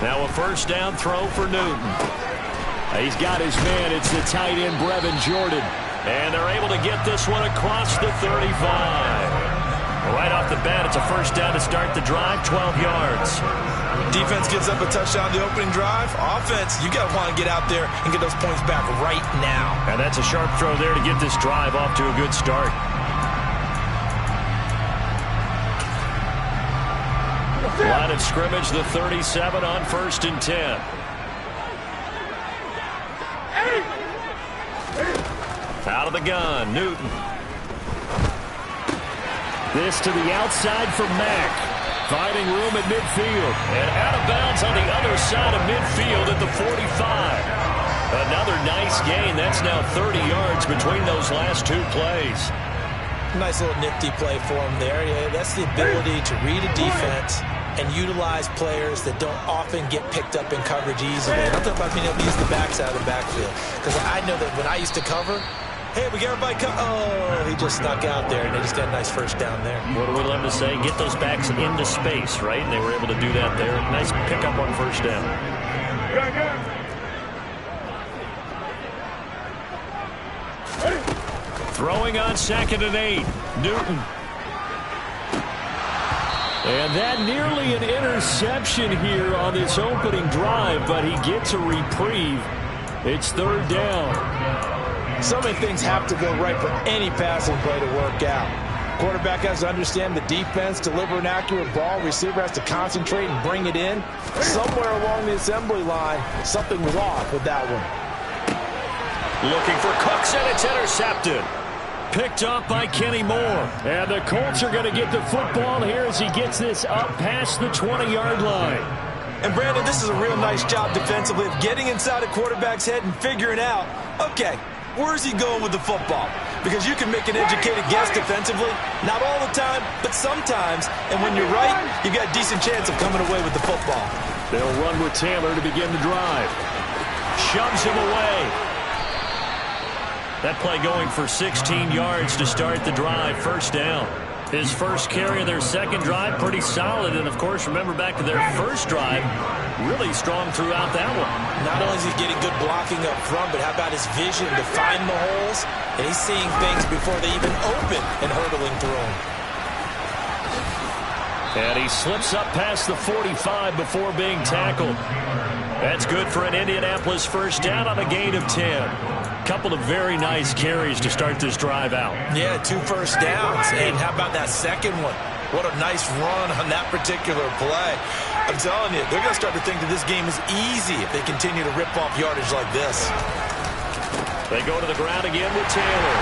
Now a first down throw for Newton. He's got his man. It's the tight end, Brevin Jordan. And they're able to get this one across the 35. Right off the bat, it's a first down to start the drive, 12 yards. Defense gives up a touchdown the opening drive. Offense, you got to want to get out there and get those points back right now. And that's a sharp throw there to get this drive off to a good start. Line of scrimmage, the 37 on 1st and 10. Out of the gun, Newton. This to the outside for Mack. Finding room at midfield. And out of bounds on the other side of midfield at the 45. Another nice gain. That's now 30 yards between those last two plays. Nice little nifty play for him there. Yeah, that's the ability to read a defense and utilize players that don't often get picked up in coverage easily. I'm talking about being able to use the backside of the backfield. Because I know that when I used to cover, hey, we got everybody oh, he just snuck out there, and they just got a nice first down there. What do we love to say? Get those backs into space, right? And they were able to do that there. Nice pickup on first down. Throwing on 2nd and 8. Newton. And that nearly an interception here on this opening drive, but he gets a reprieve. It's 3rd down. So many things have to go right for any passing play to work out. Quarterback has to understand the defense, deliver an accurate ball. Receiver has to concentrate and bring it in. Somewhere along the assembly line, something was off with that one. Looking for Cooks, and it's intercepted. Picked off by Kenny Moore. And the Colts are going to get the football here as he gets this up past the 20-yard line. And, Brandon, this is a real nice job defensively of getting inside a quarterback's head and figuring out, okay, where's he going with the football? Because you can make an educated guess defensively. Not all the time, but sometimes. And when you're right, you've got a decent chance of coming away with the football. They'll run with Taylor to begin the drive. Shoves him away. That play going for 16 yards to start the drive. First down. His first carry of their second drive, pretty solid. And, of course, remember back to their first drive, really strong throughout that one. Not only is he getting good blocking up front, but how about his vision to find the holes? And he's seeing things before they even open and hurdling through them. And he slips up past the 45 before being tackled. That's good for an Indianapolis first down on a gain of 10. Couple of very nice carries to start this drive out. Yeah, 2 first downs. And how about that second one? What a nice run on that particular play. I'm telling you, they're going to start to think that this game is easy if they continue to rip off yardage like this. They go to the ground again with Taylor.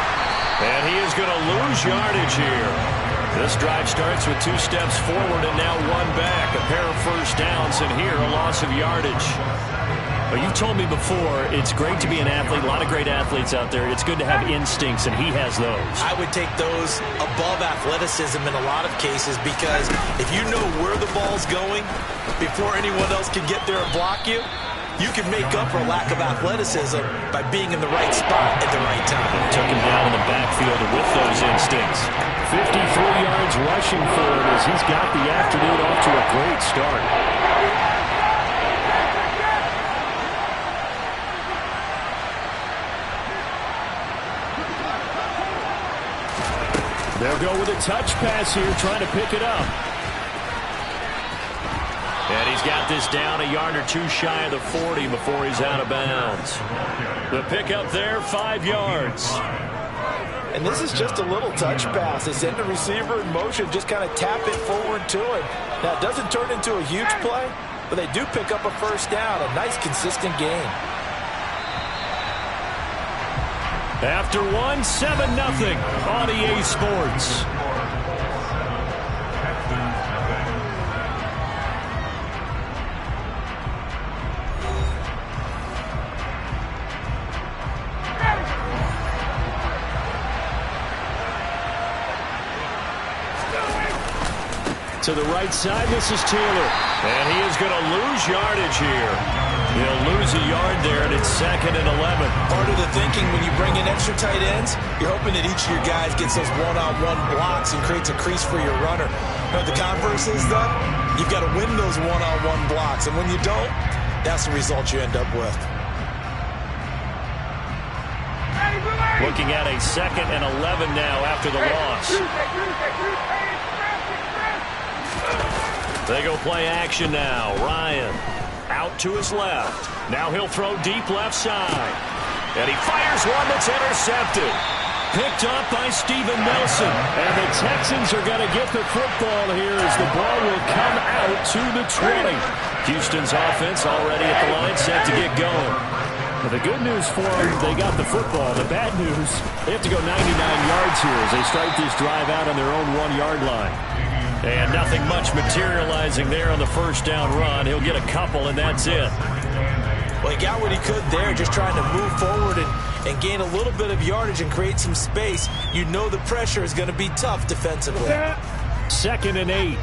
And he is going to lose yardage here. This drive starts with 2 steps forward and now 1 back. A pair of first downs, and here a loss of yardage. Well, you told me before, it's great to be an athlete. A lot of great athletes out there. It's good to have instincts, and he has those. I would take those above athleticism in a lot of cases, because if you know where the ball's going before anyone else can get there and block you, you can make up for a lack of athleticism by being in the right spot at the right time. They took him down in the backfield with those instincts. 53 yards rushing for him as he's got the afternoon off to a great start. They'll go with a touch pass here, trying to pick it up. And he's got this down a yard or 2 shy of the 40 before he's out of bounds. The pickup there, 5 yards. And this is just a little touch pass. They send the receiver in motion, just kind of tap it forward to him. Now, it doesn't turn into a huge play, but they do pick up a first down. A nice, consistent game. After 1, 7-0 on EA Sports. To the right side, this is Taylor. And he is going to lose yardage here. He'll lose a yard there, and it's 2nd and 11. Part of the thinking when you bring in extra tight ends, you're hoping that each of your guys gets those one-on-one blocks and creates a crease for your runner. You know what the converse is, though? You've got to win those one-on-one blocks, and when you don't, that's the result you end up with. Looking at a 2nd and 11 now after the loss. They go play action now. Ryan out to his left. Now he'll throw deep left side. And he fires one that's intercepted. Picked up by Steven Nelson. And the Texans are going to get the football here as the ball will come out to the 20. Houston's offense already at the line, set to get going. Well, the good news for them, they got the football. The bad news, they have to go 99 yards here as they start this drive out on their own 1-yard line. And nothing much materializing there on the first down run. He'll get a couple, and that's it. Well, he got what he could there, just trying to move forward and gain a little bit of yardage and create some space. You know the pressure is going to be tough defensively. 2nd and 8.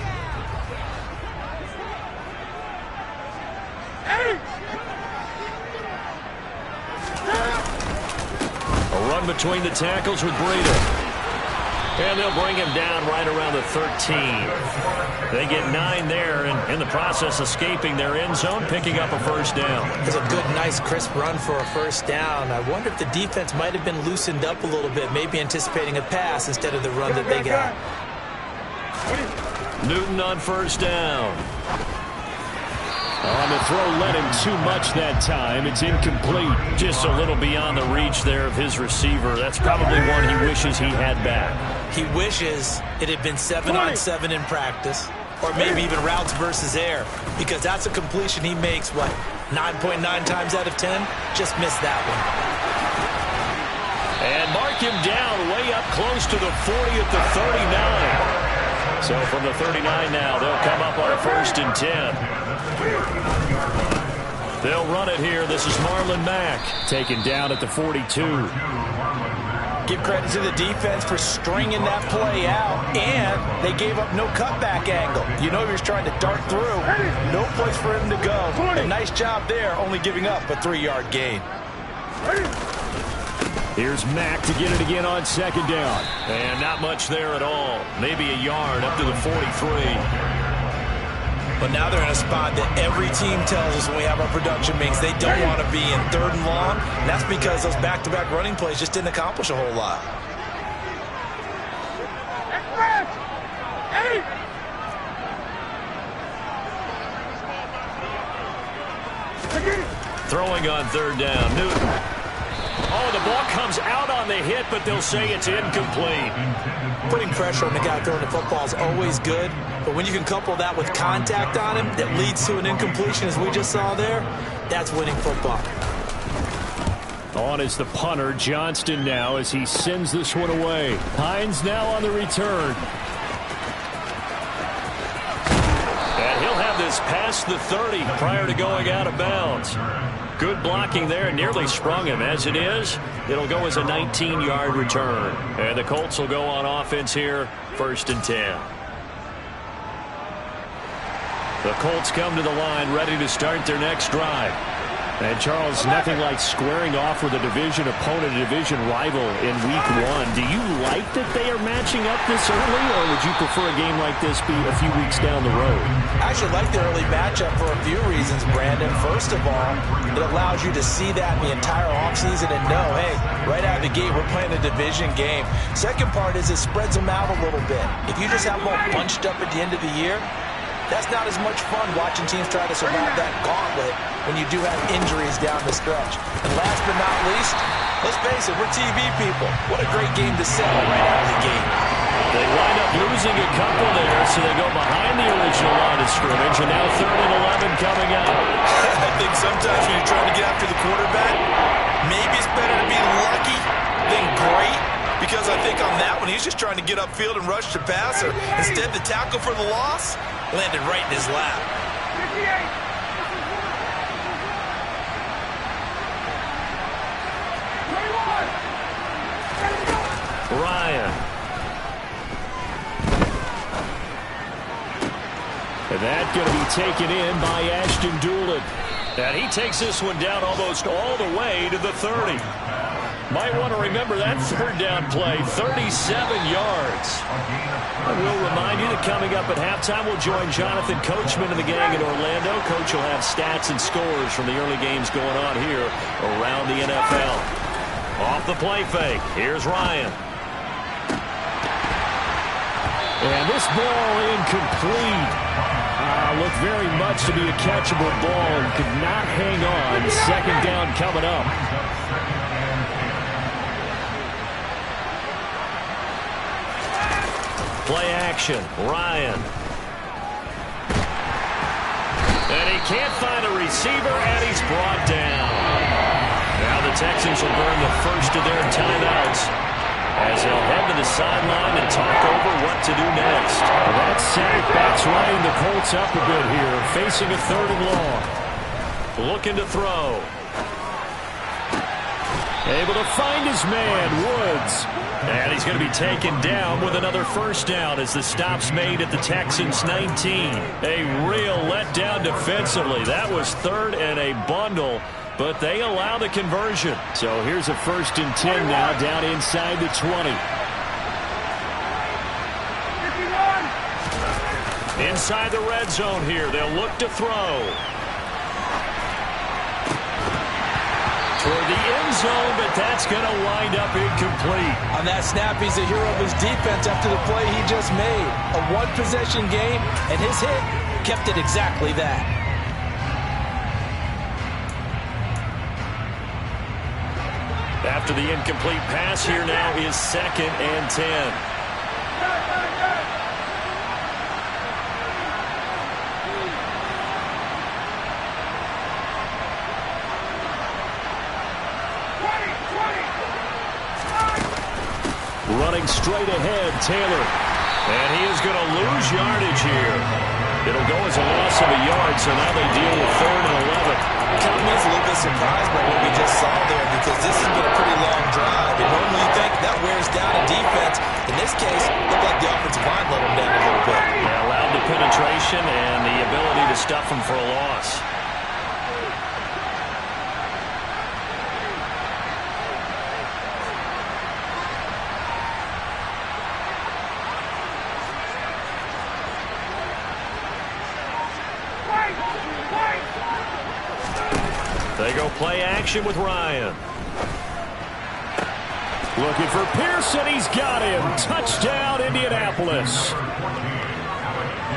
A run between the tackles with Breida. And they'll bring him down right around the 13. They get 9 there, and in the process escaping their end zone, picking up a first down. It's a good, nice, crisp run for a first down. I wonder if the defense might have been loosened up a little bit, maybe anticipating a pass instead of the run that they got. Newton on first down. On the throw, led him too much that time. It's incomplete. Just a little beyond the reach there of his receiver. That's probably one he wishes he had back. He wishes it had been 7-on-7 in practice, or maybe even routes versus air, because that's a completion he makes, what, 9.9 times out of 10? Just missed that one. And mark him down way up close to the 40 at the 39. So from the 39 now, they'll come up on a 1st and 10. They'll run it here. This is Marlon Mack. Taken down at the 42. Give credit to the defense for stringing that play out, and they gave up no cutback angle. You know he was trying to dart through. No place for him to go. A nice job there, only giving up a 3-yard gain. Here's Mack to get it again on 2nd down. And not much there at all. Maybe a yard up to the 43. But now they're in a spot that every team tells us when we have our production meetings they don't want to be in 3rd and long. And that's because those back-to-back running plays just didn't accomplish a whole lot. Throwing on 3rd down, Newton. Oh, the ball comes out on the hit, but they'll say it's incomplete. Putting pressure on the guy throwing the football is always good, but when you can couple that with contact on him that leads to an incompletion, as we just saw there, that's winning football. On is the punter, Johnston now, as he sends this one away. Hines now on the return. And he'll have this past the 30 prior to going out of bounds. Good blocking there, nearly sprung him. As it is, it'll go as a 19-yard return. And the Colts will go on offense here, 1st and 10. The Colts come to the line, ready to start their next drive. And, Charles, nothing like squaring off with a division opponent, a division rival in Week 1. Do you like that they are matching up this early, or would you prefer a game like this be a few weeks down the road? I actually like the early matchup for a few reasons, Brandon. First of all, it allows you to see that the entire offseason and know, hey, right out of the gate, we're playing a division game. Second part is it spreads them out a little bit. If you just have them all bunched up at the end of the year, that's not as much fun watching teams try to survive that gauntlet when you do have injuries down the stretch. And last but not least, let's face it, we're TV people. What a great game to sell right out of the gate. They wind up losing a couple there, so they go behind the original line of scrimmage, and now 3rd and 11 coming up. I think sometimes when you're trying to get after the quarterback, maybe it's better to be lucky than great. Because I think on that one, he's just trying to get upfield and rush the passer. Instead, the tackle for the loss landed right in his lap. Ryan. And that going to be taken in by Ashton Doolin. And he takes this one down almost all the way to the 30. Might want to remember that third down play, 37 yards. I will remind you that coming up at halftime, we'll join Jonathan Coachman and the gang in Orlando. Coach will have stats and scores from the early games going on here around the NFL. Off the play fake, here's Ryan. And this ball incomplete. Looked very much to be a catchable ball and could not hang on. Second down coming up. Play action, Ryan. And he can't find a receiver, and he's brought down. Now the Texans will burn the first of their timeouts as they'll head to the sideline and talk over what to do next. That sack backs running the Colts up a bit here, facing a 3rd and long. Looking to throw. Able to find his man, Woods. And he's going to be taken down with another first down as the stop's made at the Texans' 19. A real letdown defensively. That was 3rd and a bundle, but they allow the conversion. So here's a 1st and 10 now down inside the 20. Inside the red zone here. They'll look to throw. Toward the end zone, but that's going to wind up incomplete. On that snap, he's a hero of his defense after the play he just made. A one-possession game, and his hit kept it exactly that. After the incomplete pass, here now is 2nd and 10. Running straight ahead, Taylor. And he is going to lose yardage here. It'll go as a loss of a yard, so now they deal with 3rd and 11. Kind of means a little bit surprised by what we just saw there, because this has been a pretty long drive. And normally you think that wears down a defense. In this case, it looked like the offensive line let them down a little bit. They allowed the penetration and the ability to stuff them for a loss. They go play action with Ryan. Looking for Pearson. He's got him. Touchdown, Indianapolis.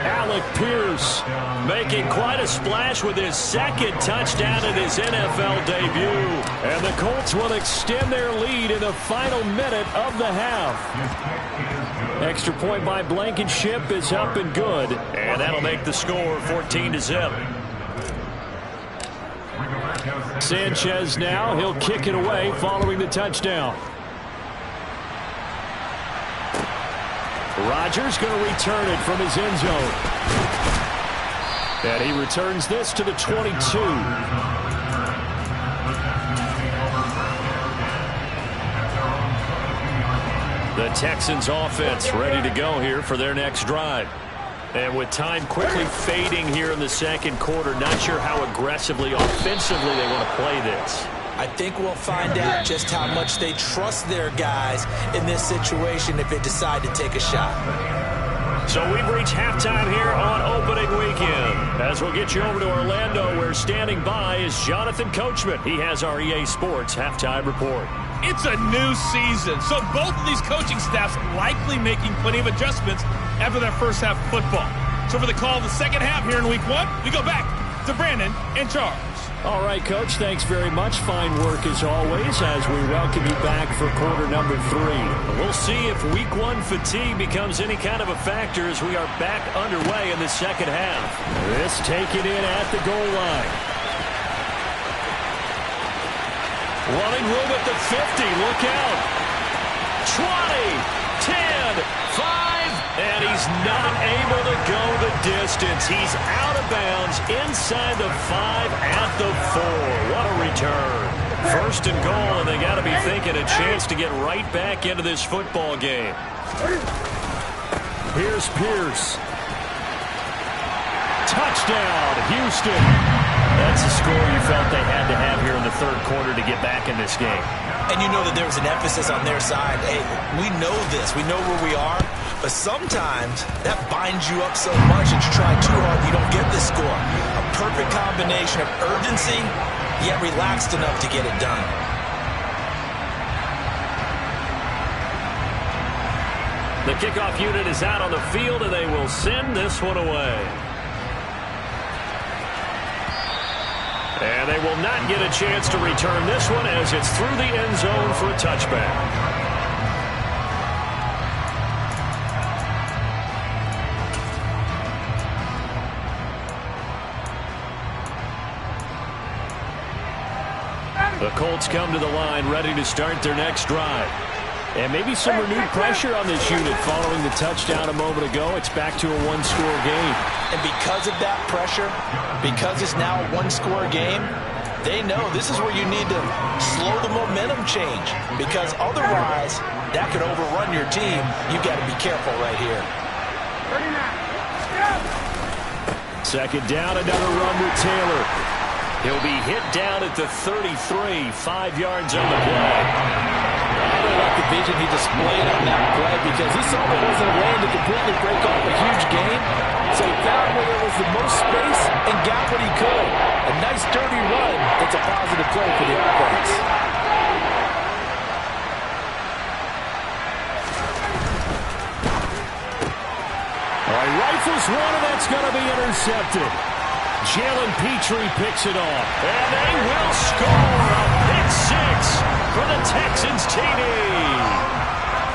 Alec Pierce making quite a splash with his 2nd touchdown in his NFL debut. And the Colts will extend their lead in the final minute of the half. Extra point by Blankenship is up and good. And that'll make the score 14-0. Sanchez now. He'll kick it away following the touchdown. Rodgers going to return it from his end zone. And he returns this to the 22. The Texans offense ready to go here for their next drive. And with time quickly fading here in the 2nd quarter, not sure how aggressively, offensively they want to play this. I think we'll find out just how much they trust their guys in this situation if they decide to take a shot. So we've reached halftime here on opening weekend. As we'll get you over to Orlando, where standing by is Jonathan Coachman. He has our EA Sports halftime report. It's a new season, so both of these coaching staffs likely making plenty of adjustments after their first half of football. So for the call of the second half here in week 1, we go back to Brandon and Charles. All right, Coach, thanks very much. Fine work as always as we welcome you back for quarter number 3. We'll see if week 1 fatigue becomes any kind of a factor as we are back underway in the second half. This taken in at the goal line. Running room at the 50. Look out. 20, 10, 5, and he's not able to go the distance. He's out of bounds inside the 5 at the 4. What a return. 1st and goal, and they got to be thinking a chance to get right back into this football game. Here's Pierce. Touchdown, Houston. That's a score you felt they had to have here in the third quarter to get back in this game. And you know that there was an emphasis on their side. Hey, we know this. We know where we are. But sometimes that binds you up so much that you try too hard, you don't get this score. A perfect combination of urgency, yet relaxed enough to get it done. The kickoff unit is out on the field, and they will send this one away. And they will not get a chance to return this one as it's through the end zone for a touchback. The Colts come to the line ready to start their next drive. And maybe some renewed pressure on this unit following the touchdown a moment ago. It's back to a one-score game. And because of that pressure, because it's now a one-score game, they know this is where you need to slow the momentum change. Because otherwise, that could overrun your team. You've got to be careful right here. Second down, another run with Taylor. He'll be hit down at the 33, 5 yards on the play. I really like the vision he displayed on that play because he saw there wasn't a lane to completely break off a huge gain. So he found where there was the most space and got what he could. A nice dirty run. That's a positive play for the offense. All right, rifles one, and that's going to be intercepted. Jalen Petrie picks it off. And they will score a pick six for the Texans TD.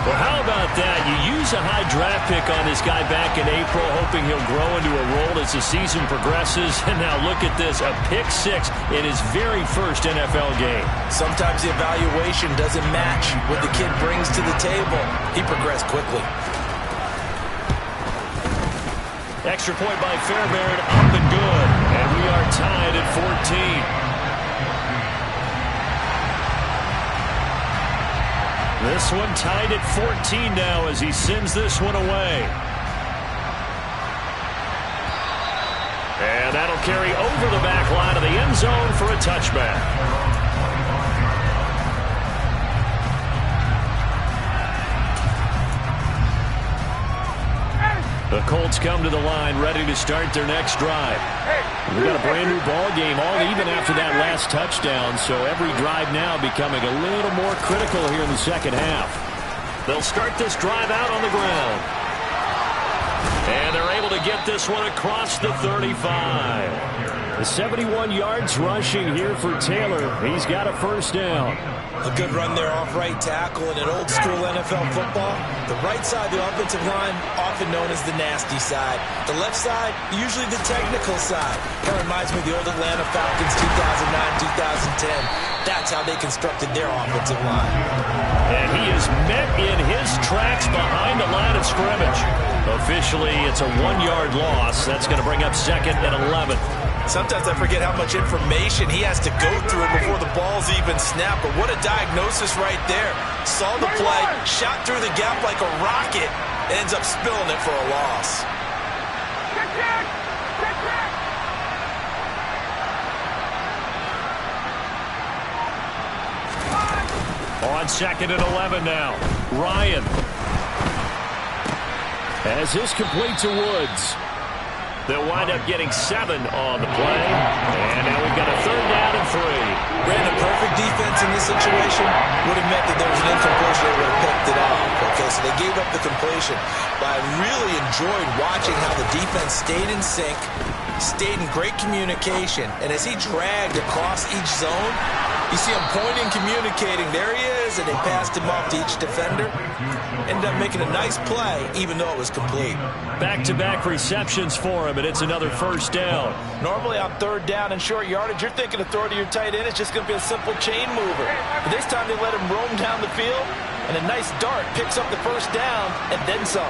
Well, how about that? You use a high draft pick on this guy back in April, hoping he'll grow into a role as the season progresses. And now look at this, a pick six in his very first NFL game. Sometimes the evaluation doesn't match what the kid brings to the table. He progressed quickly. Extra point by Fairbairn, up and good. And we are tied at 14. This one tied at 14 now as he sends this one away. And that'll carry over the back line of the end zone for a touchback. The Colts come to the line ready to start their next drive. We got a brand new ball game, all even after that last touchdown, so every drive now becoming a little more critical here in the second half. They'll start this drive out on the ground. And they're able to get this one across the 35. The 71 yards rushing here for Taylor. He's got a first down. A good run there off right tackle in an old-school NFL football. The right side, the offensive line, often known as the nasty side. The left side, usually the technical side. Kind of reminds me of the old Atlanta Falcons 2009-2010. That's how they constructed their offensive line. And he is met in his tracks behind the line of scrimmage. Officially, it's a 1-yard loss. That's going to bring up second and 11. Sometimes I forget how much information he has to go through before the ball's even snapped. But what a diagnosis right there. Saw the play, shot through the gap like a rocket, and ends up spilling it for a loss. On second and 11 now. Ryan. As this complete to Woods. They'll wind up getting 7 on the play. And now we've got a third down and 3. Brandon, perfect defense in this situation would have meant that there was an incompletion. They would have picked it off. Okay, so they gave up the completion. But I really enjoyed watching how the defense stayed in sync, stayed in great communication. And as he dragged across each zone, you see him pointing, communicating. There he is, and they passed him off to each defender. Ended up making a nice play, even though it was complete. Back-to-back receptions for him, and it's another first down. Normally on third down and short yardage, you're thinking of throw to your tight end. It's just going to be a simple chain mover. But this time they let him roam down the field, and a nice dart picks up the first down and then some.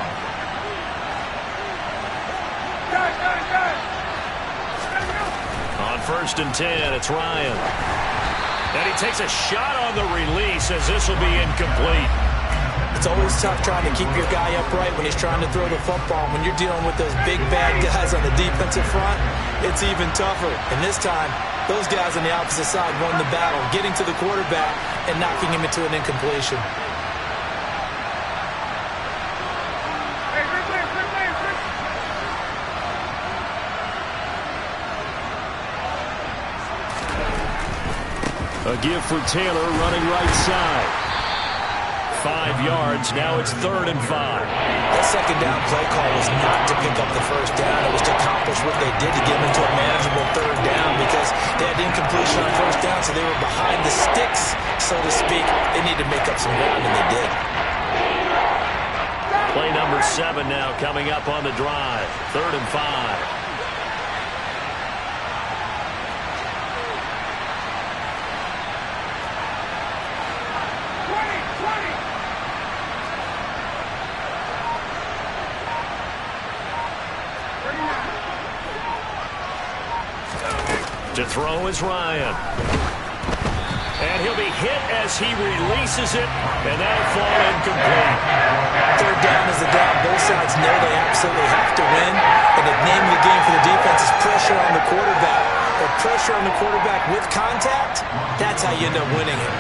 On first and 10, it's Ryan. And he takes a shot on the release as this will be incomplete. It's always tough trying to keep your guy upright when he's trying to throw the football. When you're dealing with those big, bad guys on the defensive front, it's even tougher. And this time, those guys on the opposite side won the battle, getting to the quarterback and knocking him into an incompletion. A give for Taylor running right side. 5 yards. Now it's 3rd and 5. That second down play call was not to pick up the first down. It was to accomplish what they did to get them into a manageable 3rd down because they had incompletion on first down, so they were behind the sticks, so to speak. They needed to make up some ground, and they did. Play number 7 now coming up on the drive. 3rd and 5. To throw is Ryan. And he'll be hit as he releases it, and that'll fall incomplete. 3rd down is the down. Both sides know they absolutely have to win. And the name of the game for the defense is pressure on the quarterback. Or pressure on the quarterback with contact, that's how you end up winning it.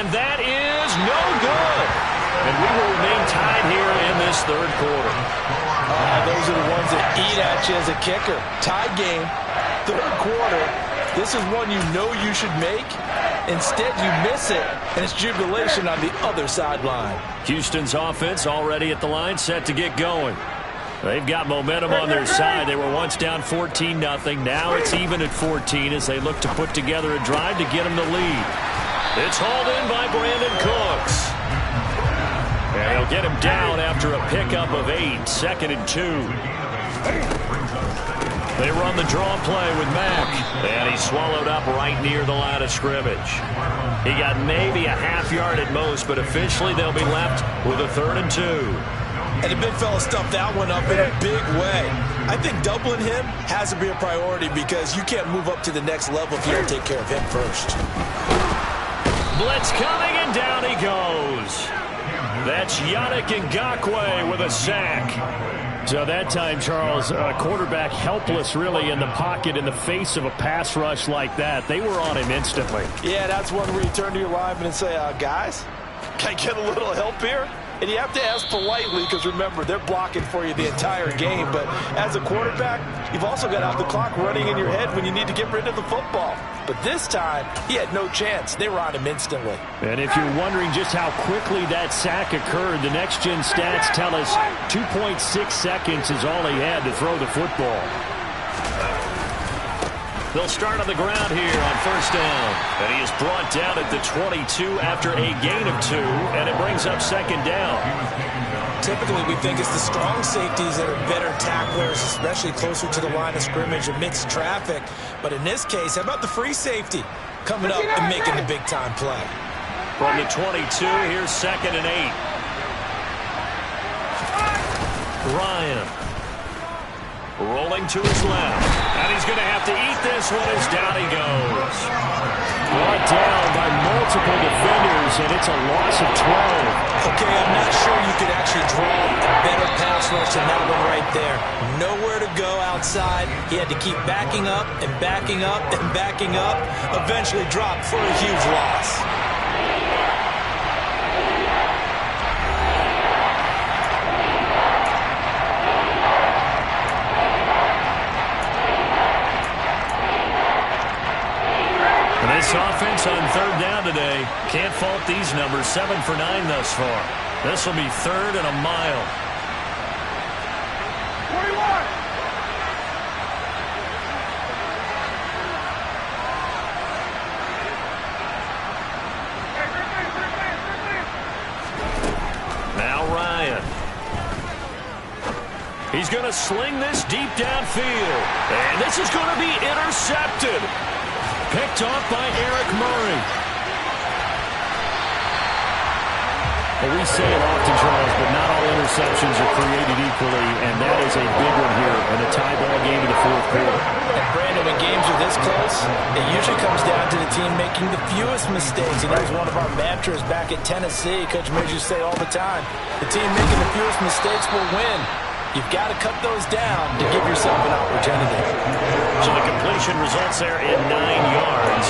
And that is no good. And we will remain tied here in this 3rd quarter. Those are the ones that eat at you as a kicker. Tie game, 3rd quarter. This is one you know you should make. Instead, you miss it, and it's jubilation on the other sideline. Houston's offense already at the line, set to get going. They've got momentum on their side. They were once down 14-0. Now it's even at 14 as they look to put together a drive to get them the lead. It's hauled in by Brandon Cooks. And he'll get him down after a pickup of 8. 2nd and 2. They run the draw play with Mack. And he's swallowed up right near the line of scrimmage. He got maybe a half yard at most, but officially they'll be left with a 3rd and 2. And the big fella stuffed that one up in a big way. I think doubling him has to be a priority because you can't move up to the next level if you don't take care of him first. Blitz coming, and down he goes. That's Yannick Ngakoue with a sack. So that time, Charles, quarterback helpless really in the pocket in the face of a pass rush like that. They were on him instantly. Yeah, that's one where you turn to your lineman and say, guys, can I get a little help here? And you have to ask politely because, remember, they're blocking for you the entire game. But as a quarterback, you've also got to have the clock running in your head when you need to get rid of the football. But this time, he had no chance. They were on him instantly. And if you're wondering just how quickly that sack occurred, the next-gen stats tell us 2.6 seconds is all he had to throw the football. They'll start on the ground here on 1st down. And he is brought down at the 22 after a gain of 2, and it brings up 2nd down. Typically, we think it's the strong safeties that are better tacklers, especially closer to the line of scrimmage amidst traffic. But in this case, how about the free safety coming up and making the big-time play? From the 22, here's 2nd and 8. Ryan rolling to his left. And he's going to have to eat this one as down he goes. Brought down by multiple defenders, and it's a loss of 12. Okay, I'm not sure you could actually draw a better pass rush than that one right there. Nowhere to go outside. He had to keep backing up and backing up and backing up. Eventually dropped for a huge loss. This offense on 3rd down today, can't fault these numbers. 7 for 9 thus far. This will be 3rd and a mile. 21. Now Ryan. He's going to sling this deep downfield. And this is going to be intercepted. Picked off by Eric Murray. Well, we say it often, Charles, but not all interceptions are created equally, and that is a big one here in a tie ball game in the fourth quarter. And Brandon, when games are this close, it usually comes down to the team making the fewest mistakes. And that was one of our mantras back at Tennessee. Coach Midge used to say all the time, the team making the fewest mistakes will win. You've got to cut those down to give yourself an opportunity. So the completion results there in 9 yards.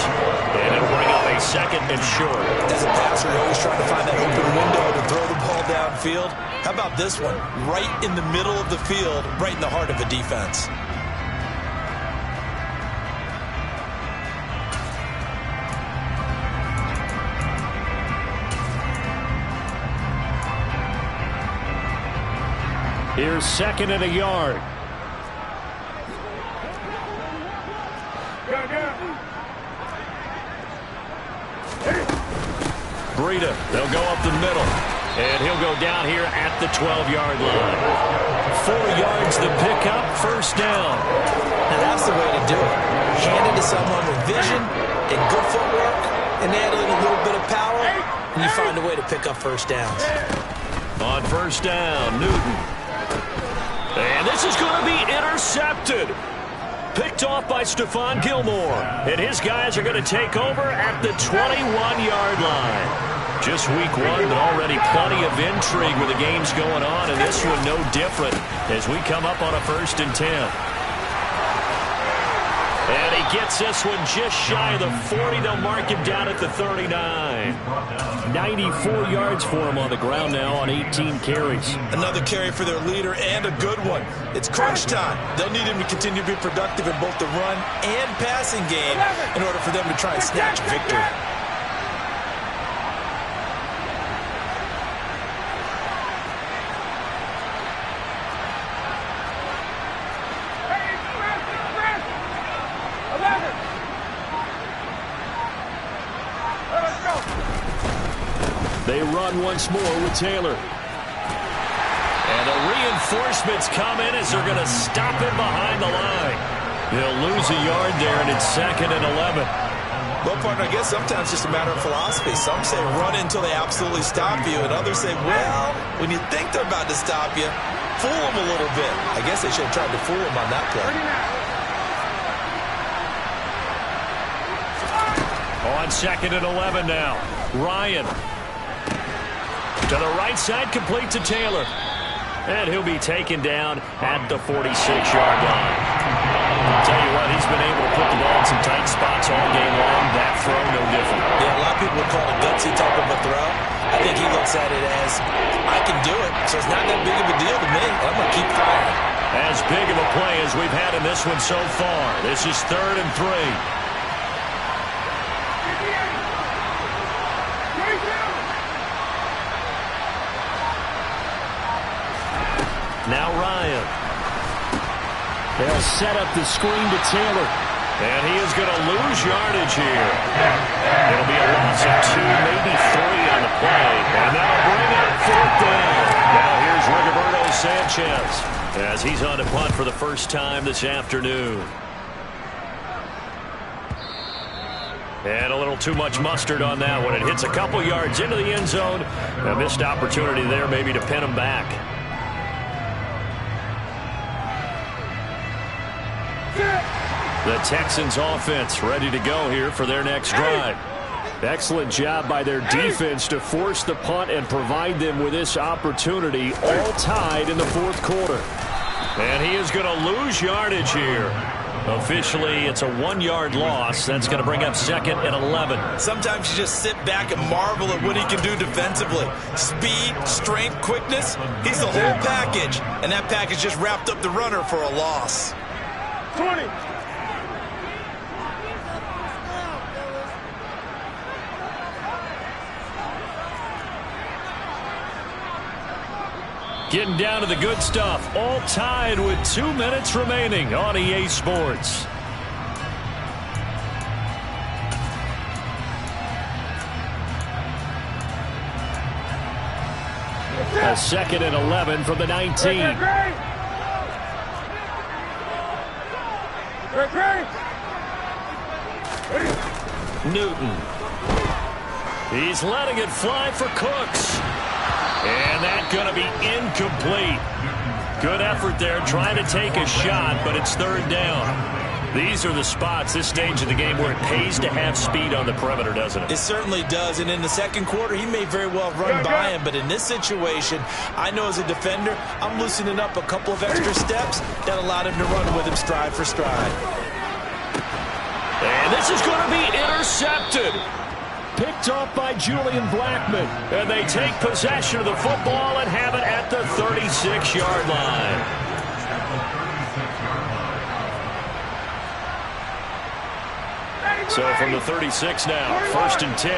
And it'll bring up a second and short. As a passer, you're always trying to find that open window to throw the ball downfield. How about this one? Right in the middle of the field, right in the heart of a defense. Here's second and a yard. Breida, they'll go up the middle. And he'll go down here at the 12-yard line. 4 yards the pickup, first down. Now that's the way to do it. Hand it to someone with vision and good footwork, and add in a little bit of power, and you find a way to pick up first downs. On first down, Newton. And this is going to be intercepted. Picked off by Stephon Gilmore. And his guys are going to take over at the 21-yard line. Just week one, but already plenty of intrigue with the games going on. And this one no different as we come up on a 1st and 10. And he gets this one just shy of the 40. They'll mark him down at the 39. 94 yards for him on the ground now on 18 carries. Another carry for their leader and a good one. It's crunch time. They'll need him to continue to be productive in both the run and passing game in order for them to try and snatch victory. They run once more with Taylor. And the reinforcements come in as they're going to stop him behind the line. They'll lose a yard there, and it's 2nd and 11. Well, partner, I guess sometimes it's just a matter of philosophy. Some say run until they absolutely stop you, and others say, well, when you think they're about to stop you, fool them a little bit. I guess they should have tried to fool them on that play. On 2nd and 11 now. Ryan. To the right side, complete to Taylor. And he'll be taken down at the 46-yard line. I'll tell you what, he's been able to put the ball in some tight spots all game long. That throw, no different. Yeah, a lot of people would call it a gutsy type of a throw. I think he looks at it as, I can do it, so it's not that big of a deal to me. I'm going to keep firing. As big of a play as we've had in this one so far. This is 3rd and 3. Now Ryan. They'll set up the screen to Taylor. And he is going to lose yardage here. It'll be a loss of 2, maybe 3 on the play. And that'll bring up 4th down. Now here's Rigoberto Sanchez as he's on to punt for the first time this afternoon. And a little too much mustard on that one. It hits a couple yards into the end zone. A missed opportunity there maybe to pin him back. The Texans offense ready to go here for their next drive. Excellent job by their defense to force the punt and provide them with this opportunity, all tied in the fourth quarter. And he is going to lose yardage here. Officially, it's a 1-yard loss. That's going to bring up 2nd and 11. Sometimes you just sit back and marvel at what he can do defensively. Speed, strength, quickness. He's the whole package. And that package just wrapped up the runner for a loss. 20. Getting down to the good stuff. All tied with 2 minutes remaining on EA Sports. A 2nd and 11 from the 19. Newton. He's letting it fly for Cooks. And that's going to be incomplete. Good effort there trying to take a shot, but it's third down. These are the spots, this stage of the game, where it pays to have speed on the perimeter, doesn't it? It certainly does, and in the second quarter, he may very well run by him, but in this situation, I know as a defender, I'm loosening up a couple of extra steps that allowed him to run with him stride for stride. And this is going to be intercepted. Picked off by Julian Blackmon. And they take possession of the football and have it at the 36-yard line. So from the 36 now, 1st and 10.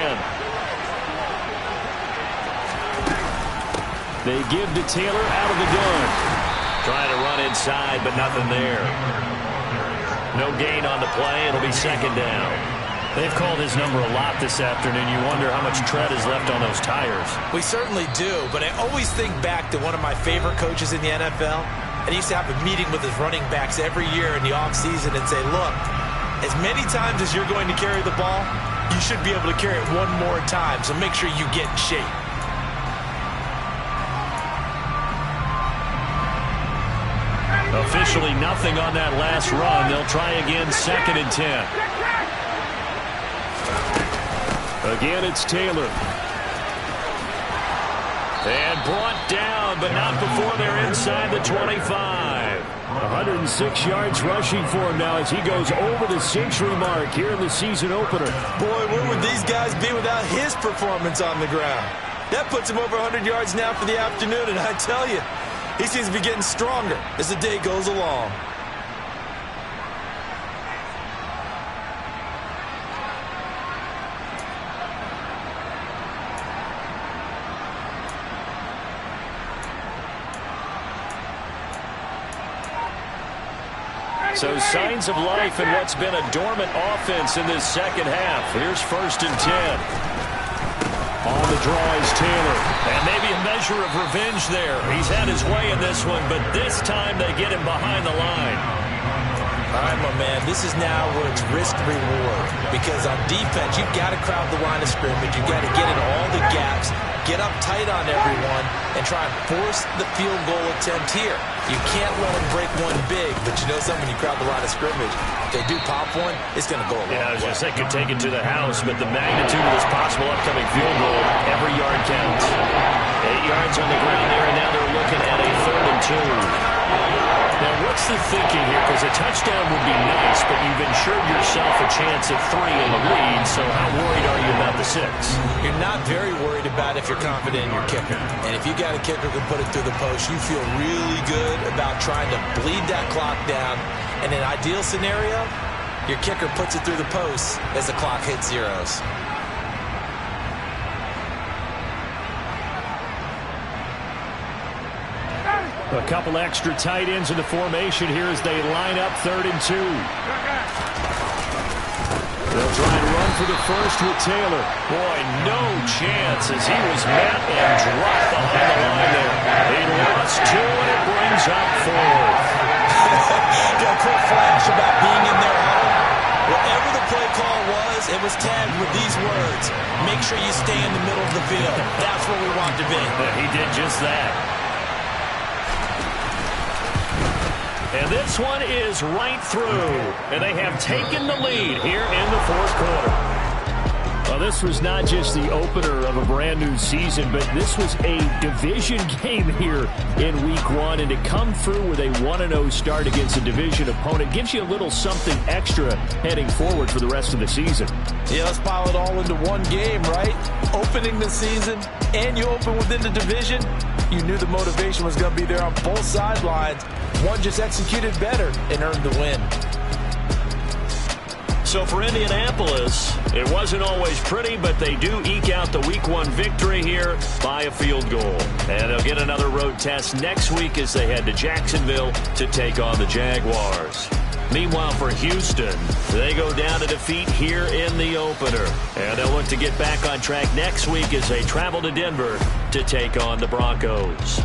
They give to Taylor out of the gun. Trying to run inside, but nothing there. No gain on the play. It'll be second down. They've called his number a lot this afternoon. You wonder how much tread is left on those tires. We certainly do, but I always think back to one of my favorite coaches in the NFL. And he used to have a meeting with his running backs every year in the offseason and say, look, as many times as you're going to carry the ball, you should be able to carry it one more time, so make sure you get in shape. Officially nothing on that last run. They'll try again, 2nd and 10. Again, it's Taylor. And brought down, but not before they're inside the 25. 106 yards rushing for him now as he goes over the century mark here in the season opener. Boy, where would these guys be without his performance on the ground? That puts him over 100 yards now for the afternoon, and I tell you, he seems to be getting stronger as the day goes along. So signs of life in what's been a dormant offense in this second half. Here's 1st and 10. On the draw is Taylor. And maybe a measure of revenge there. He's had his way in this one, but this time they get him behind the line. All right, my man, this is now where it's risk-reward. Because on defense, you've got to crowd the line of scrimmage. You've got to get in all the gaps, get up tight on everyone, and try and force the field goal attempt here. You can't let them break one big, but you know something, when you crowd the line of scrimmage, if they do pop one, it's going to go a long way. I was going to say, could take it to the house, but the magnitude of this possible upcoming field goal, every yard counts. 8 yards on the ground there, and now they're looking at a 3rd and 2. Now, what's the thinking here? Because a touchdown would be nice, but you've ensured yourself a chance at 3 in the lead, so how worried are you about the 6? You're not very worried about if you're confident in your kicker. And if you got a kicker who can put it through the post, you feel really good about trying to bleed that clock down. In an ideal scenario, your kicker puts it through the post as the clock hits zeros. A couple extra tight ends in the formation here as they line up 3rd and 2. They'll try and run for the first with Taylor. Boy, no chance as he was met and dropped behind the line there. He lost 2 and it brings up 4th. Got a quick flash about being in their huddle. Whatever the play call was, it was tagged with these words: make sure you stay in the middle of the field. That's where we want to be. He did just that. And this one is right through. And they have taken the lead here in the 4th quarter. Well, this was not just the opener of a brand new season, but this was a division game here in week 1. And to come through with a 1-0 start against a division opponent gives you a little something extra heading forward for the rest of the season. Yeah, let's pile it all into one game, right? Opening the season, and you open within the division. You knew the motivation was going to be there on both sidelines. One just executed better and earned the win. So for Indianapolis, it wasn't always pretty, but they do eke out the week 1 victory here by a field goal. And they'll get another road test next week as they head to Jacksonville to take on the Jaguars. Meanwhile, for Houston, they go down to defeat here in the opener. And they'll look to get back on track next week as they travel to Denver to take on the Broncos.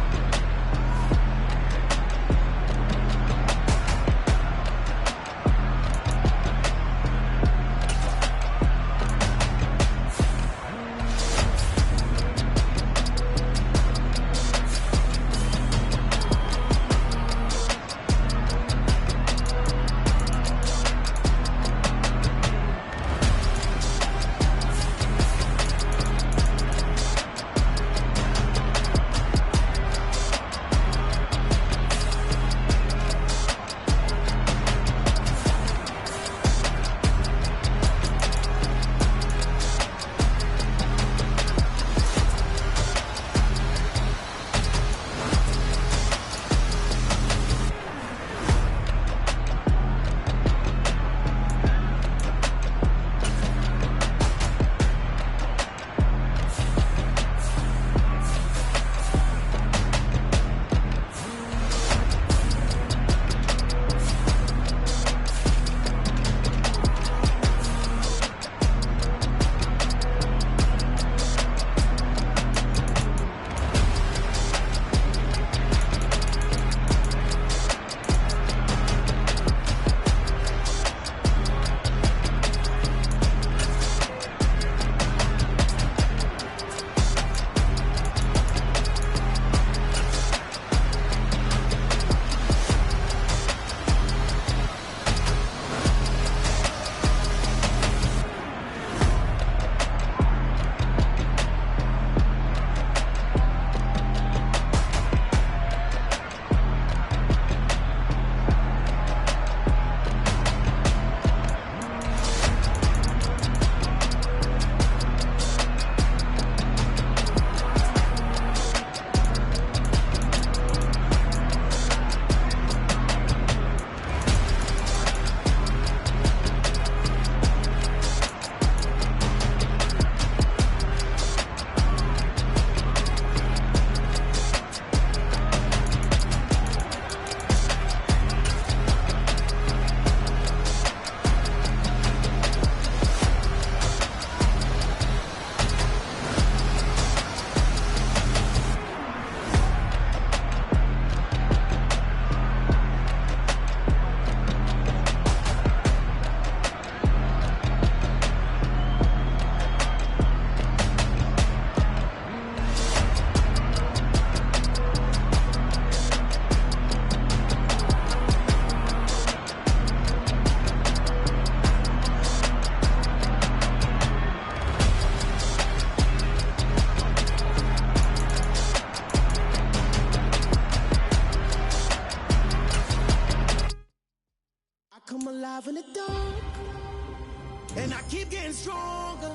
I keep getting stronger.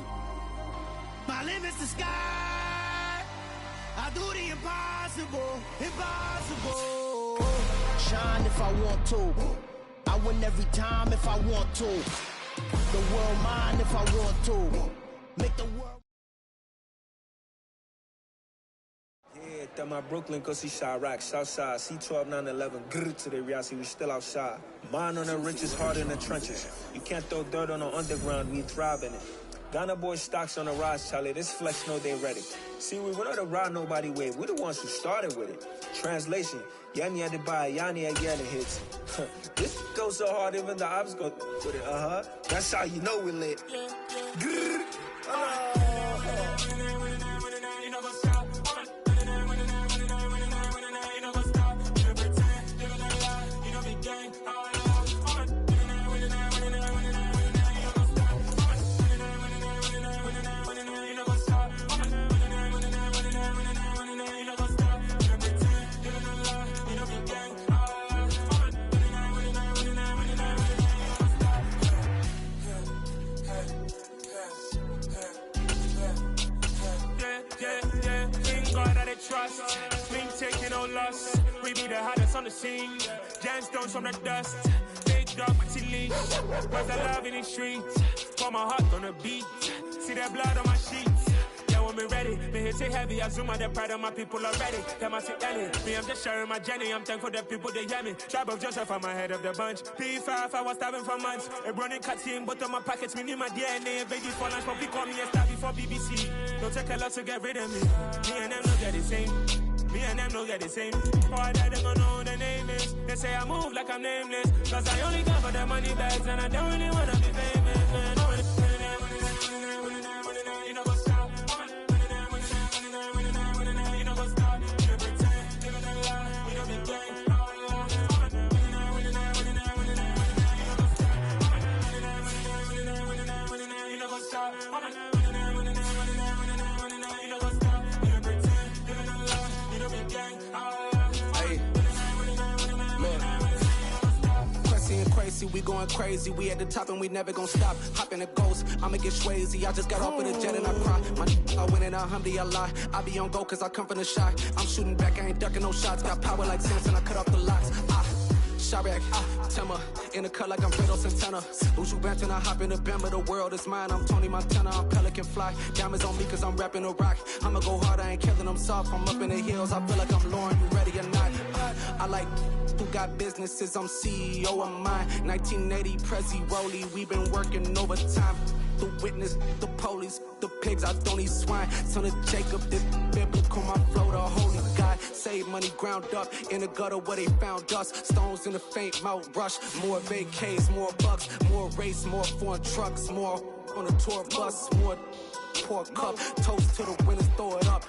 My limit's the sky. I do the impossible, impossible. Shine if I want to. I win every time if I want to. The world mine if I want to. Make the world. Yeah, that my Brooklyn, cause he Chirac, Southside, C12, 911, grrr to the reality, we still outside. Mine on the richest, heart in the trenches. You can't throw dirt on the underground, we thrive in it. Ghana boys stocks on the rise, Charlie, this flex know they ready. See, we were not to ride nobody wave, we the ones who started with it. Translation, Yanni had to buy, Yanni had the hits. This goes so hard, even the ops go with it, That's how you know we lit. Grrr. Trust, clean taking no loss. We be the hottest on the scene. Gemstones from the dust. Big dog with leash. Where's the love in the streets? Pour my heart on the beat. See that blood on my sheets. Yeah, when we ready, me hit it heavy. I zoom out the pride of my people already. Them I see Ellie. Me, I'm just sharing my journey. I'm thankful that people they hear me. Tribe of Joseph, I'm ahead of the bunch. P5, I was starving for months. A running cutscene, but on my pockets, me need my DNA. Baby for lunch, but we call me a star before BBC. Don't take a lot to get rid of me. Me and them no get the same. Me and them no get the same. Before I die, they gon' know who the name is. They say I move like I'm nameless. Cause I only got for the money bags and I don't really wanna be famous, man. You know what's up? You know what's up? You pretend, living a lie. We don't be gang. You know what's up? Crazy, we going crazy. We at the top and we never gonna stop. Hop in a ghost, I'ma get swayzy. I just got off of the jet and I cry. My I win in a Humvee, I lie. I be on go cause I come from the shot. I'm shooting back, I ain't ducking no shots. Got power like Samson, I cut off the locks. Chirac, Timmer, in the cut like I'm Fredo Santana. Uju Banton, I hop in the Bama, the world is mine. I'm Tony Montana, I'm Pelican Fly. Diamonds on me cause I'm rapping a rock. I'ma go hard, I ain't killing them soft. I'm up in the hills, I feel like I'm Lauren, you ready or not? I like who got businesses, I'm CEO of mine. 1980, Prezi Rolly, we been working overtime. The witness, the police, the pigs, I don't eat swine. Son of Jacob, this biblical, my flow, the holy God. Save money ground up in the gutter where they found us. Stones in the faint mouth rush. More vacays, more bucks, more race, more foreign trucks, more on the tour bus, more pork cup. Toast to the winners, throw it up.